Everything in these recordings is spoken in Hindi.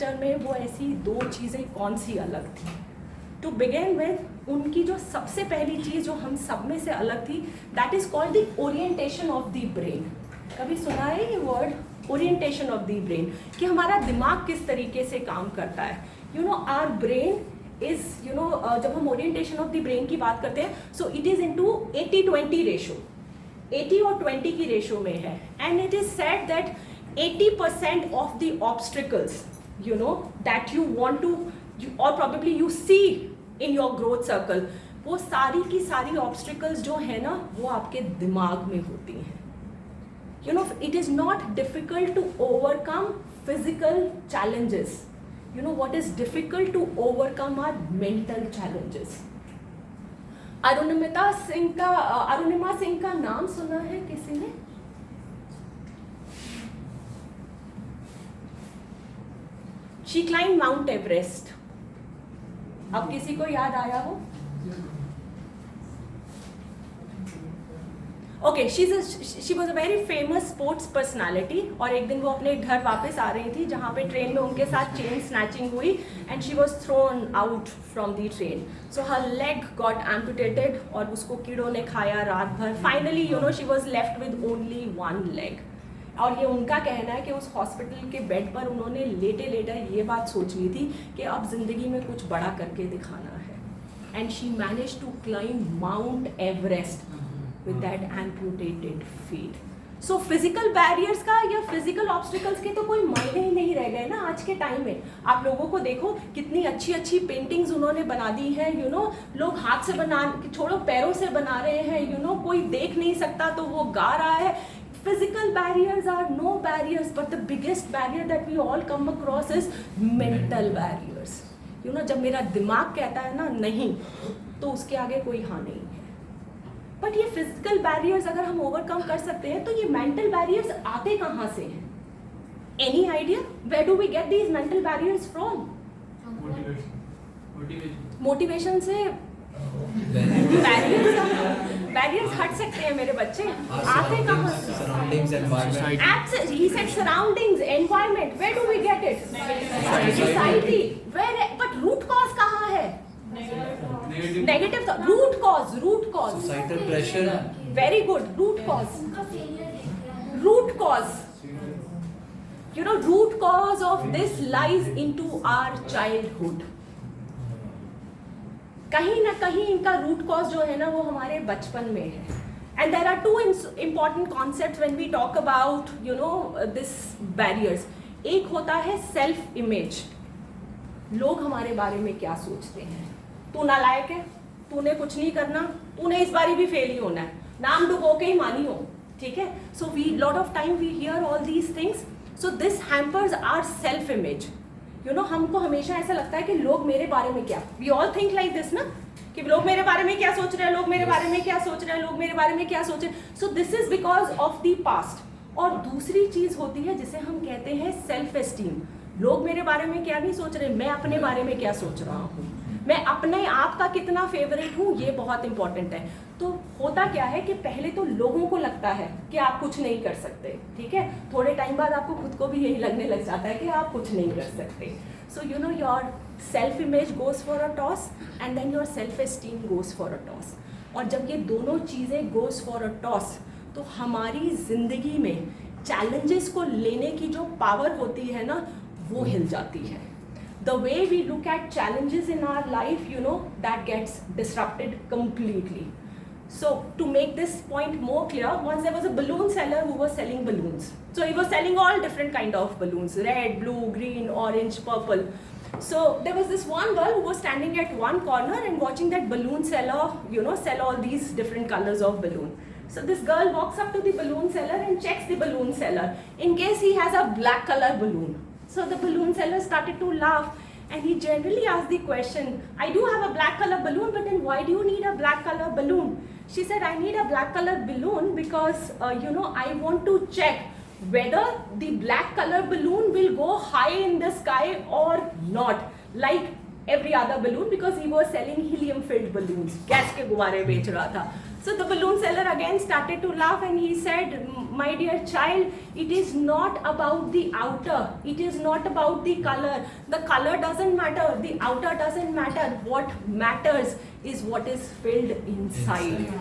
कल्चर में वो ऐसी दो चीज़ें कौन सी अलग थी? टू बिगिन विद, उनकी जो सबसे पहली चीज़ जो हम सब में से अलग थी, that is called the orientation of the brain. कभी सुना है ये word, orientation of the brain, कि हमारा दिमाग किस तरीके से काम करता है? You know our brain is, you know, जब हम ओरिएंटेशन ऑफ द ब्रेन की बात करते हैं, so it is into 80-20 ratio, 80 और 20 की रेशो में है। And it is said that 80% of the obstacles, you know, that you want to, और probably you see in your growth circle, वो सारी की सारी ऑब्स्टिकल्स जो है ना, वो आपके दिमाग में होती हैं। You know, it is not difficult to overcome physical challenges. You know what is difficult to overcome are mental challenges. Arunima Singh का नाम सुना है किसी ने? She climbed Mount Everest. अब किसी को याद आया हो? Okay, she was a very famous sports personality. और एक दिन वो अपने घर वापस आ रही थी, जहाँ पे ट्रेन में उनके साथ चेन स्नैचिंग हुई, and she was thrown out from the train. So her leg got amputated, और उसको कीड़ों ने खाया रात भर। Finally, you know, she was left with only one leg. और ये उनका कहना है कि उस हॉस्पिटल के बेड पर उन्होंने लेटे लेटे ये बात सोच ली थी कि अब जिंदगी में कुछ बड़ा करके दिखाना है। And she manage to climb Mount Everest with that amputated feet. So physical barriers का या physical obstacles के तो कोई मायने ही नहीं रह गए ना आज के टाइम में। आप लोगों को देखो, कितनी अच्छी अच्छी पेंटिंग्स उन्होंने बना दी है, यू नो, लोग हाथ से बना, छोड़ो पैरों से बना रहे हैं, यू नो, कोई देख नहीं सकता तो वो गा रहा है। Physical barriers are no barriers, but the biggest barrier that we all come across is mental barriers. You know, जब मेरा दिमाग कहता है ना नहीं, तो उसके आगे कोई हाँ नहीं है। बट ये फिजिकल बैरियर्स अगर हम ओवरकम कर सकते हैं, तो ये मेंटल बैरियर्स आते कहाँ से हैं? Any idea where do we get these mental barriers from? Motivation से बैरियर्स हट सकते हैं मेरे बच्चे, आते कहाँ से? Surroundings, environment. Absolutely, he said surroundings, environment. Where do we get it? Society. Where? But root cause कहाँ है? Negative thought. Root cause. Societal pressure. Very good. Root cause. You know, root cause of this lies into our childhood. कहीं ना कहीं इनका रूट कॉज जो है ना, वो हमारे बचपन में है। And there are two important concept when we talk about, you know, this barriers. एक होता है सेल्फ इमेज, लोग हमारे बारे में क्या सोचते हैं। तू नालायक है, तूने कुछ नहीं करना, तूने इस बारी भी फेल ही होना है, नाम डुबो के ही मानी हो, ठीक है। So we lot of time we hear all these things, so this hampers our self image. You know, हमको हमेशा ऐसा लगता है कि लोग मेरे बारे में क्या, we all think like this ना, कि लोग मेरे बारे में क्या सोच रहे हैं, लोग मेरे बारे में क्या सोच रहे हैं, लोग मेरे बारे में क्या सोच रहे हैं। सो this is because of the past. और दूसरी चीज होती है जिसे हम कहते हैं सेल्फ एस्टीम। लोग मेरे बारे में क्या नहीं सोच रहे, मैं अपने बारे में क्या सोच रहा हूँ, मैं अपने आप का कितना फेवरेट हूँ, ये बहुत इंपॉर्टेंट है। तो होता क्या है कि पहले तो लोगों को लगता है कि आप कुछ नहीं कर सकते, ठीक है। थोड़े टाइम बाद आपको खुद को भी यही लगने लग जाता है कि आप कुछ नहीं कर सकते। So you know, your self image goes for a toss and then your self esteem goes for a toss. और जब ये दोनों चीज़ें गोज फॉर अ टॉस, तो हमारी जिंदगी में चैलेंजेस को लेने की जो पावर होती है ना, वो हिल जाती है। The way we look at challenges in our life, you know, that gets disrupted completely. So to make this point more clear, once there was a balloon seller who was selling balloons. So he was selling all different kind of balloons, red, blue, green, orange, purple. So there was this one girl who was standing at one corner and watching that balloon seller, you know, sell all these different colors of balloon. So this girl walks up to the balloon seller and checks the balloon seller in case he has a black color balloon. So the balloon seller started to laugh, and he generally asked the question, I do have a black color balloon, but then why do you need a black color balloon? She said, I need a black color balloon because, you know, I want to check whether the black color balloon will go high in the sky or not, like every other balloon, because he was selling helium filled balloons, gas के गुब्बारे बेच रहा था। So the balloon seller again started to laugh and he said, my dear child, it is not about the outer, it is not about the color. The color doesn't matter, the outer doesn't matter. What matters is what is filled inside.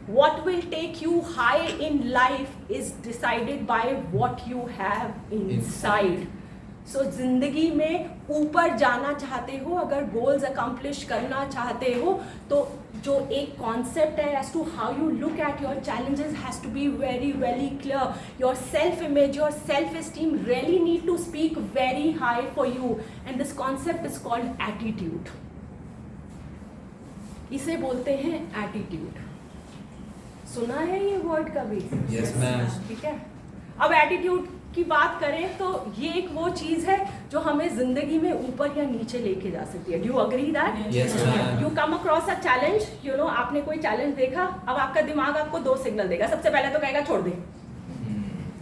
What will take you high in life is decided by what you have inside. So जिंदगी में ऊपर जाना चाहते हो, अगर गोल्स अकम्प्लिश करना चाहते हो, तो जो एक कॉन्सेप्ट है as to how you look at your challenges has to be very very clear. Your self image, your self esteem really need to speak very high for you, and this concept is called attitude. इसे बोलते हैं attitude. सुना है ये वर्ड कभी? Yes ma'am. ठीक है, अब एटीट्यूड की बात करें तो ये एक वो चीज है जो हमें जिंदगी में ऊपर या नीचे लेके जा सकती है. Do you agree that? Yes ma'am. You come across a challenge, you know, आपने कोई चैलेंज देखा, अब आपका दिमाग आपको दो सिग्नल देगा. सबसे पहले तो कहेगा छोड़ दे,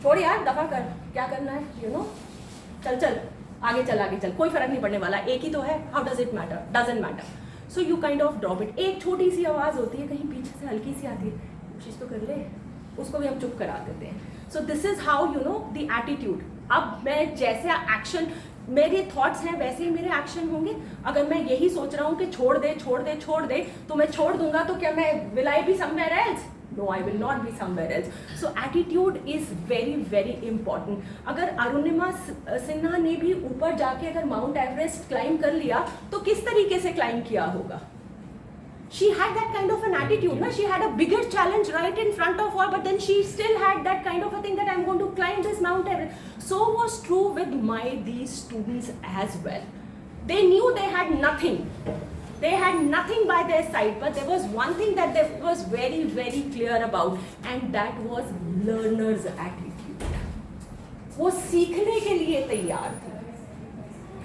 छोड़ यार, दफा कर, क्या करना है, यू नो, चल चल आगे चल, आगे चल, कोई फर्क नहीं पड़ने वाला, एक ही तो है, how does it matter, doesn't matter. So you kind of drop it. एक छोटी सी आवाज होती है कहीं पीछे से, हल्की सी आती है, कोशिश तो कर ले, उसको भी हम चुप करा देते हैं. सो this is how you know the attitude. अब मैं जैसे एक्शन, मेरे थॉट्स हैं वैसे ही मेरे एक्शन होंगे. अगर मैं यही सोच रहा हूँ कि छोड़ दे छोड़ दे छोड़ दे, तो मैं छोड़ दूंगा तो क्या मैं will I be somewhere else? No, I will not be somewhere else. So attitude is very very important. अगर अरुणिमा सिन्हा ने भी ऊपर जाके अगर माउंट एवरेस्ट क्लाइंब कर लिया तो किस तरीके से क्लाइंब किया होगा? She had that kind of an attitude, na? She had a bigger challenge right in front of her, but then she still had that kind of a thing that I'm going to climb this Mount Everest. So was true with these students as well. They knew they had nothing. They had nothing by their side, but there was one thing that they was very, very clear about, and that was learner's attitude. वो सीखने के लिए तैयार थी.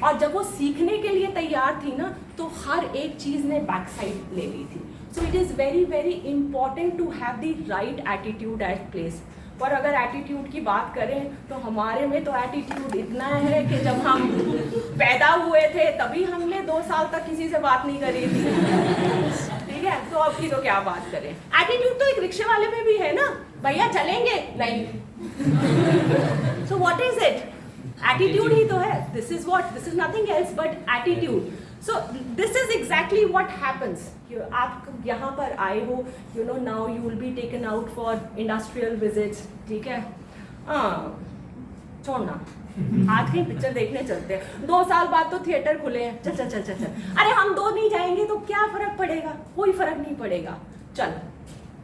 और जब वो सीखने के लिए तैयार थी ना, तो हर एक चीज ने बैक साइड ले ली थी. So it is very very important to have the right attitude at place. पर अगर एटीट्यूड की बात करें तो हमारे में तो एटीट्यूड इतना है कि जब हम पैदा हुए थे तभी हमने 2 साल तक किसी से बात नहीं करी थी. ठीक है, तो अब की तो क्या बात करें. एटीट्यूड तो एक रिक्शे वाले में भी है ना, भैया चलेंगे नहीं. So what is it? Attitude ही तो है. This is what, this is nothing else but attitude. So this is exactly what happens. आप यहाँ पर आए हो, you know, now you will be taken out for industrial visits. ठीक है, छोड़ना, आज कहीं पिक्चर देखने चलते हैं. 2 साल बाद तो थिएटर खुले हैं, चल चल चल चल चल. अरे हम 2 नहीं जाएंगे तो क्या फर्क पड़ेगा? कोई फर्क नहीं पड़ेगा, चल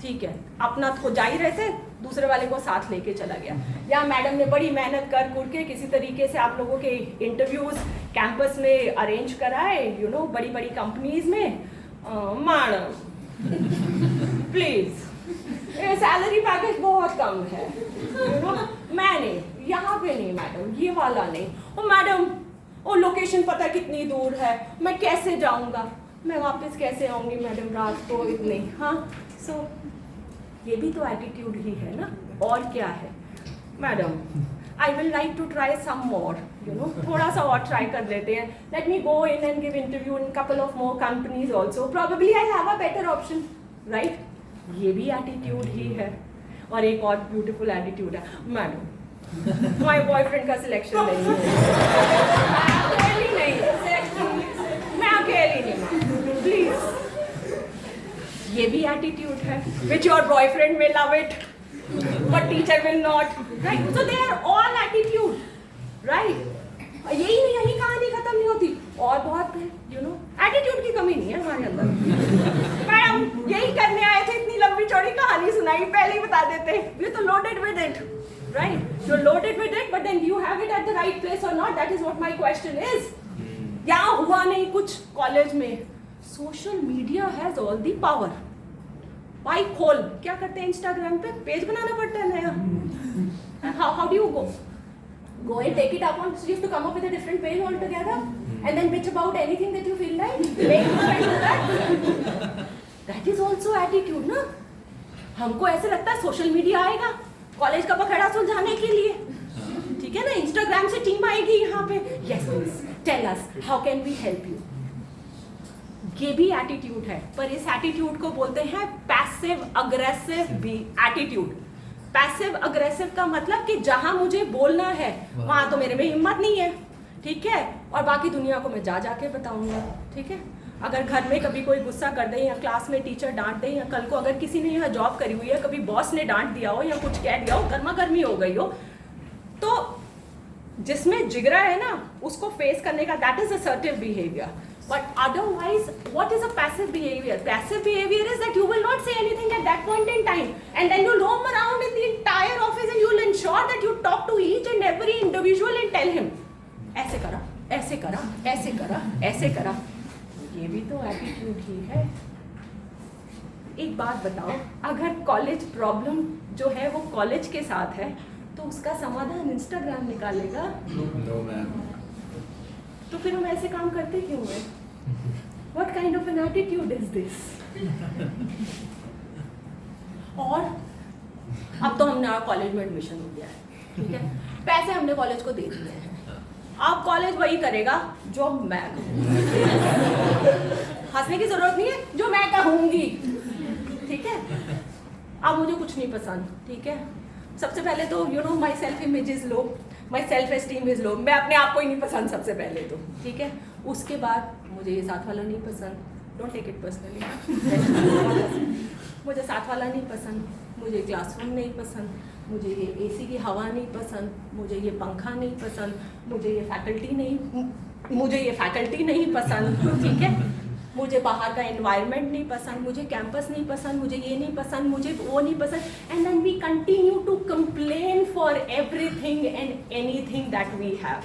ठीक है. अपना तो जा ही रहे थे, दूसरे वाले को साथ लेके चला गया. या मैडम ने बड़ी मेहनत कर कुर के किसी तरीके से आप लोगों के इंटरव्यूज कैंपस में अरेंज कराए, यू नो, बड़ी बड़ी कंपनीज में. मैडम प्लीज, सैलरी पैकेज बहुत कम है, यू नो, मैंने यहाँ पे नहीं मैडम, ये वाला नहीं. ओ मैडम, ओ लोकेशन पता कितनी दूर है, मैं कैसे जाऊँगा, मैं वापस कैसे आऊँगी मैडम रात को इतनी. हाँ, सो ये भी तो एटीट्यूड ही है ना, और क्या है. Madam I will like to try some more, you know, थोड़ा सा और ट्राई कर लेते हैं. Let me go in and give interview in couple of more companies also, probably I have a better option, right. ये भी एटीट्यूड ही है. और एक और ब्यूटीफुल एटीट्यूड है, मैडम माय बॉयफ्रेंड का सिलेक्शन नहीं है, अकेली नहीं, मैं अकेली नहीं, प्लीज. ये भी एटीट्यूड है. Which your boyfriend will love it but teacher will not, right. So they are all attitude, right. यही कहानी खत्म नहीं होती, और बहुत है, यू नो. एटीट्यूड की कमी नहीं है हमारे अंदर. मैडम यही करने आए थे, इतनी लंबी चौड़ी कहानी सुनाई, पहले ही बता देते. यू तो loaded with it, right. You loaded with it, but then you have it at the right place or not. That is what my question is. यहाँ हुआ नहीं कुछ कॉलेज में. Social media has all the power. भाई खोल, क्या करते हैं इंस्टाग्राम पे, पेज बनाना पड़ता है नया. How do you go and take it up on, so you have to come up with a different page altogether and then bitch about anything that you feel like, make friends with that. That is also attitude ना. हमको ऐसे लगता है सोशल मीडिया आएगा कॉलेज का पखड़ा सुलझाने के लिए, ठीक है ना. इंस्टाग्राम से टीम आएगी यहाँ पे, yes please tell us how can we help you. ये भी एटीट्यूड है, पर इस एटीट्यूड को बोलते हैं पैसिव अग्रेसिव भी एटीट्यूड। पैसिव अग्रेसिव का मतलब कि जहां मुझे बोलना है वहां तो मेरे में हिम्मत नहीं है, ठीक है, और बाकी दुनिया को मैं जा के बताऊंगा, ठीक है। अगर घर में कभी कोई गुस्सा कर दे या क्लास में टीचर डांट दे या कल को अगर किसी ने यहाँ जॉब करी हुई है कभी बॉस ने डांट दिया हो या कुछ कह दिया हो, गर्मा गर्मी हो गई हो, तो जिसमें जिगरा है ना उसको फेस करने का, that is assertive behaviour. But otherwise what is a passive behaviour? Passive behaviour is that you will not say anything at that point in time and then you roam around in the entire office and you will ensure that you talk to each and every individual and tell him ऐसे करा, ऐसे करा, ऐसे करा, ऐसे करा। ये भी तो एटीट्यूड ही है। एक बात बताओ, अगर कॉलेज प्रॉब्लम जो है वो कॉलेज के साथ है तो उसका समाधान इंस्टाग्राम निकालेगा? No, ma'am. तो फिर हम ऐसे काम करते क्यों हैं? What kind of an attitude is this? और अब तो हमने कॉलेज में एडमिशन हो गया है, ठीक है, पैसे हमने कॉलेज को दे दिए हैं, अब कॉलेज वही करेगा जो मैं कहूँगी। हंसने की जरूरत नहीं है, जो मैं कहूँगी, ठीक है। अब मुझे कुछ नहीं पसंद, ठीक है। सबसे पहले तो you know my self image is low, my self esteem is low, मैं अपने आप को ही नहीं पसंद सबसे पहले तो, ठीक है। उसके बाद मुझे ये साथ वाला नहीं पसंद, डोंट टेक इट पर्सनली। मुझे साथ वाला नहीं पसंद, मुझे क्लासरूम नहीं पसंद, मुझे ये एसी की हवा नहीं पसंद, मुझे ये पंखा नहीं पसंद, मुझे ये फैकल्टी नहीं पसंद, ठीक है। मुझे बाहर का एनवायरनमेंट नहीं पसंद, मुझे कैंपस नहीं पसंद, मुझे ये नहीं पसंद, मुझे वो नहीं पसंद, and then we continue to complain for everything and anything that we have.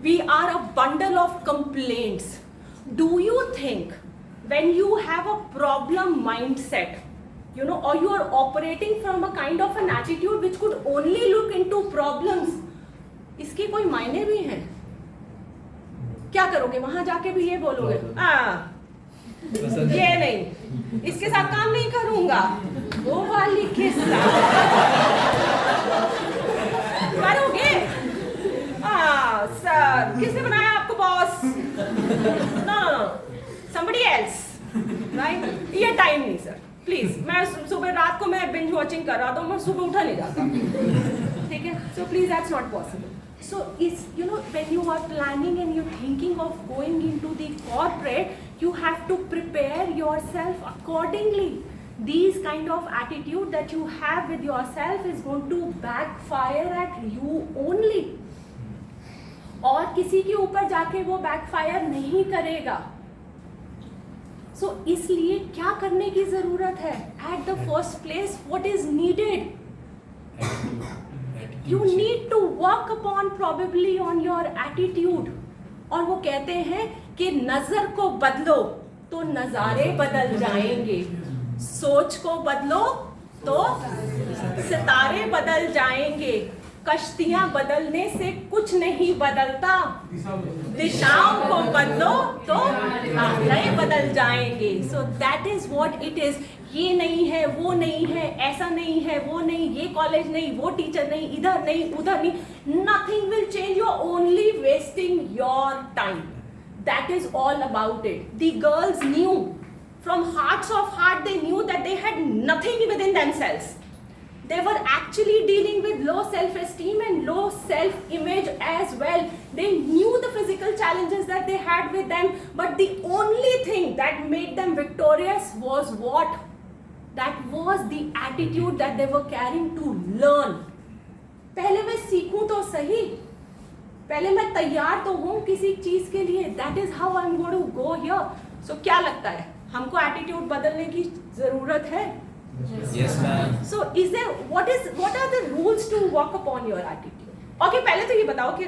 We are a bundle of complaints. Do you think when you have a problem mindset, you know, or you are operating from a kind of an attitude which could only look into problems, इसके कोई मायने भी हैं? क्या करोगे वहां जाके भी ये बोलोगे ये नहीं, इसके साथ काम नहीं करूंगा, वो वाली किस्सा करोगे? सर किसने बनाया आपको boss? No somebody else, right? ये टाइम नहीं सर, प्लीज। मैं सुबह रात को मैं बिंज वॉचिंग कर रहा था, मैं सुबह उठा नहीं जाता, ठीक है। So please that's not possible. So is, you know, when you are planning and you're thinking of going into the corporate, you have to prepare yourself accordingly. These kind of attitude that you have with yourself is going to backfire at you only. और किसी के ऊपर जाके वो backfire नहीं करेगा। So इसलिए क्या करने की जरूरत है? At the first place, what is needed? You need to work upon probably on your attitude. और वो कहते हैं कि नजर को बदलो तो नजारे बदल जाएंगे, सोच को बदलो तो सितारे बदल जाएंगे, कश्तियां बदलने से कुछ नहीं बदलता, दिशाओं को बदलो तो राहें बदल जाएंगे। So that is what it is. ये नहीं है, वो नहीं है, ऐसा नहीं है, वो नहीं, ये कॉलेज नहीं, वो टीचर नहीं, इधर नहीं, उधर नहीं, nothing will change. You are only wasting your time. That is all about it. The girls knew, from hearts of heart, they knew that they had nothing within themselves. They were actually dealing with low self-esteem and low self-image as well. They knew the physical challenges that they had with them, but the only thing that made them victorious was what? That was the attitude that they were carrying to learn. पहले मैं सीखूं तो सही, पहले मैं तैयार तो हूं किसी चीज के लिए. That is how I'm going to go here. So क्या लगता है, हमको attitude बदलने की जरूरत है? Yes, ma'am. So is there, what are the rules to work upon your attitude? Okay, पहले तो ये बताओ कि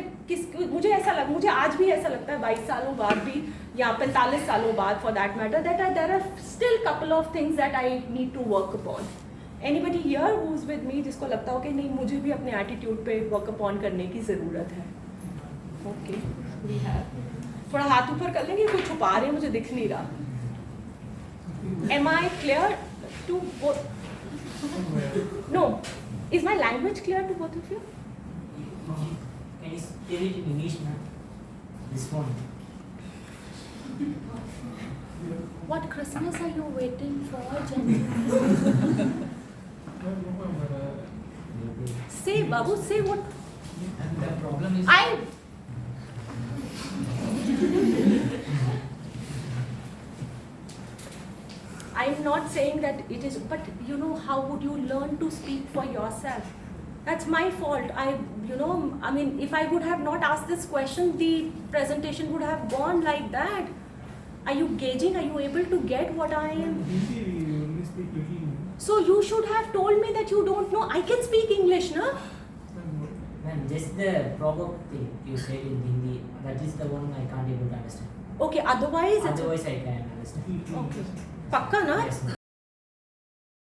मुझे आज भी ऐसा लगता है 22 सालों बाद भी या 45 सालों बाद for that matter, that there are still couple of things that I need to work upon. Anybody here who's with me जिसको लगता हो कि नहीं मुझे भी अपने attitude पे work upon करने की ज़रूरत है? Okay, we have. थोड़ा हाथ ऊपर कर लेंगे, कुछ छुपा रहे हैं मुझे दिख नहीं रहा. Am I clear to both? No. Is my language clear to both of you? Can you tell it in English, ma'am? This one. What Christmas are you waiting for, Jenny? Say, Babu, say what. And the problem is I'm not saying that it is, but you know, how would you learn to speak for yourself? That's my fault. I mean, if I would have not asked this question, the presentation would have gone like that. Are you gauging? Are you able to get what I am? Hindi, we only speak little. So you should have told me that you don't know. I can speak English, no? man, just the proper thing you said in Hindi, that is the one I can't able to understand. Okay, otherwise it's Otherwise I can understand. okay. Pakka, na? Yes, ma'am.